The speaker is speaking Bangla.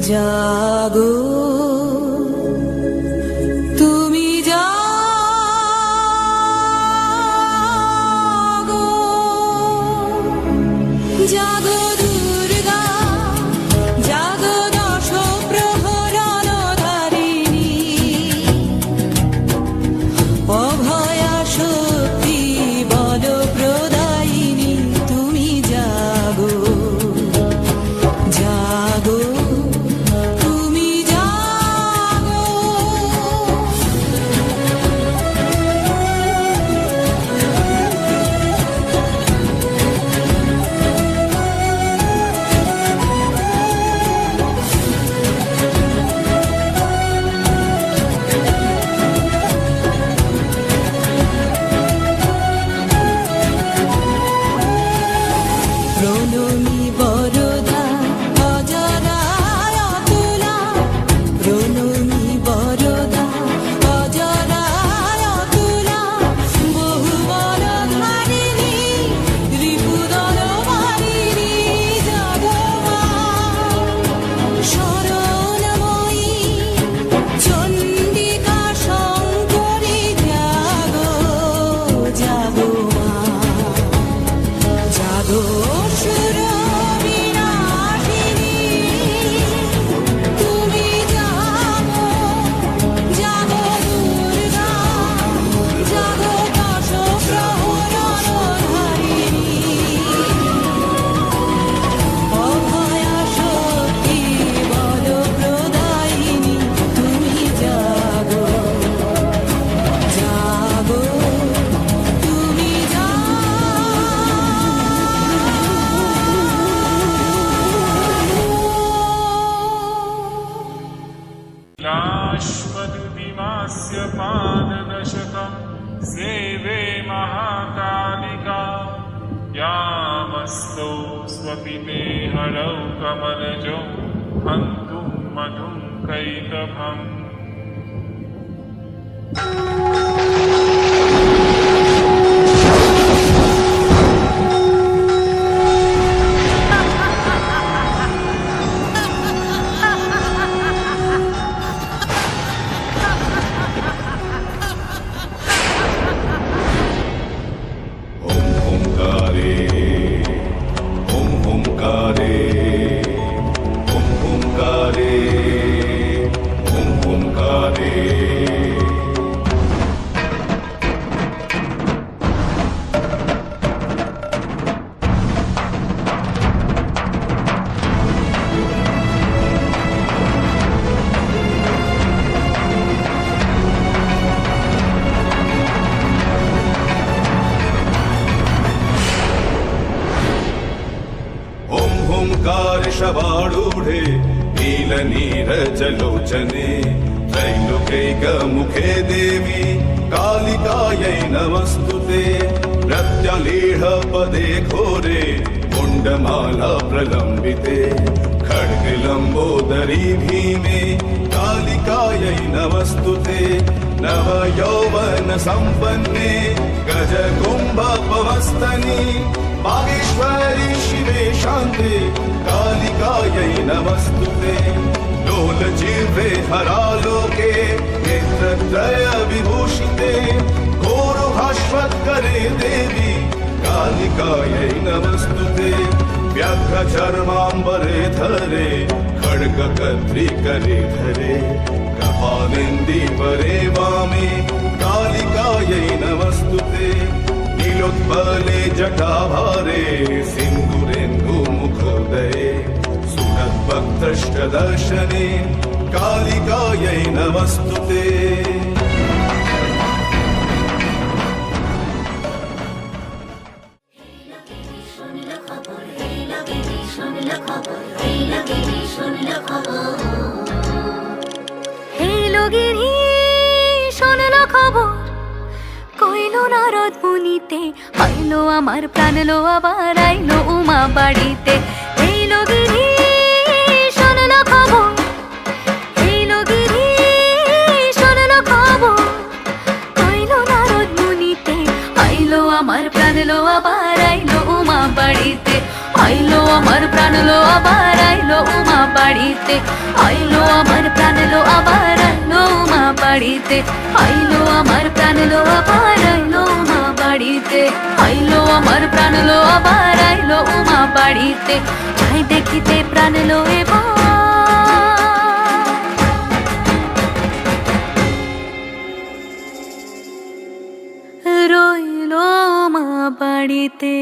জাগো তুমি জাগো জাগো দুর্গা জাগো দশ প্রহরণধারিণী অভয়া শক্তি বল প্রদায়িনী তুমি জাগো জাগো তুমি জাগো প্রণমী বরদা অজরায় অতুলা প্রণমী বরদা অজরায় অতুলা বহু বরধারিণী রিপুদল মারিণী জাগো মা শরণময়ী চণ্ডিকা শঙ্করী জাগো জাগো মা জাগো অসুর বিনাশিনী তুমি জাগো জাগো দুর্গা জাগো দশ প্রহরণধারিণী অভয়া শক্তি বল প্রদায়িনী তুমি জাগো জাগো তুমি लाश्वद्विमास्य पाददशकं सेवे महाकालिका यामस्तौ स्वपिते हरौ कमलजौ हन्तुं मधुं कैटभम् शवारूढे नीलनीरजलोचने त्रैलोक्यैकमुखे देवी कालिकायै नमस्तुते प्रत्यलीढपदे घोरे मुण्डमाला प्रलम्बिते खड्गलम्बोदरी भीमे कालिकायै नमस्तुते नवयौवन सम्पन्ने गजकुम्भपवस्तनि बागेश्वरी शिवे शान्ते कालिकायै नमस्तुते लोलजिह्वे हरालोके नेत्रत्रय विभूषिते घोरभास्वत्करे देवी कालिकायै नमस्तुते व्याघ्रचर्माम्बरे धरे खड्गकर्त्रिकरे धरे कपालेन्दीपरे वामे कालिकायै नमस्तुते नीलोत्पले जटाभारे सिन्दूरेन्दुमुखोदये सुरद्भक्तष्टदर्शने कालिकायै नमस्तुते নারদ মুনিতে আইলো আমার প্রাণ লো আবার আইলো উমা বাড়িতে এইলো গিরি শোনলো খবর এইলো গিরি শোনলো খবর কইলো নারদ মুনিতে আইলো আমার প্রাণ লো আবার আইলো উমা বাড়িতে আইলো আমার প্রাণ লো আবার আইলো উমা বাড়িতে, আইলো আমার প্রাণ লো আবার আইলো উমা বাড়িতে, আইলো আমার প্রাণ লো আবার আইলো উমা বাড়িতে, আইলো আমার প্রাণ লো আবার আইলো উমা বাড়িতে, যাই দেখিতে প্রাণ লো এবার রইলো মা বাড়িতে।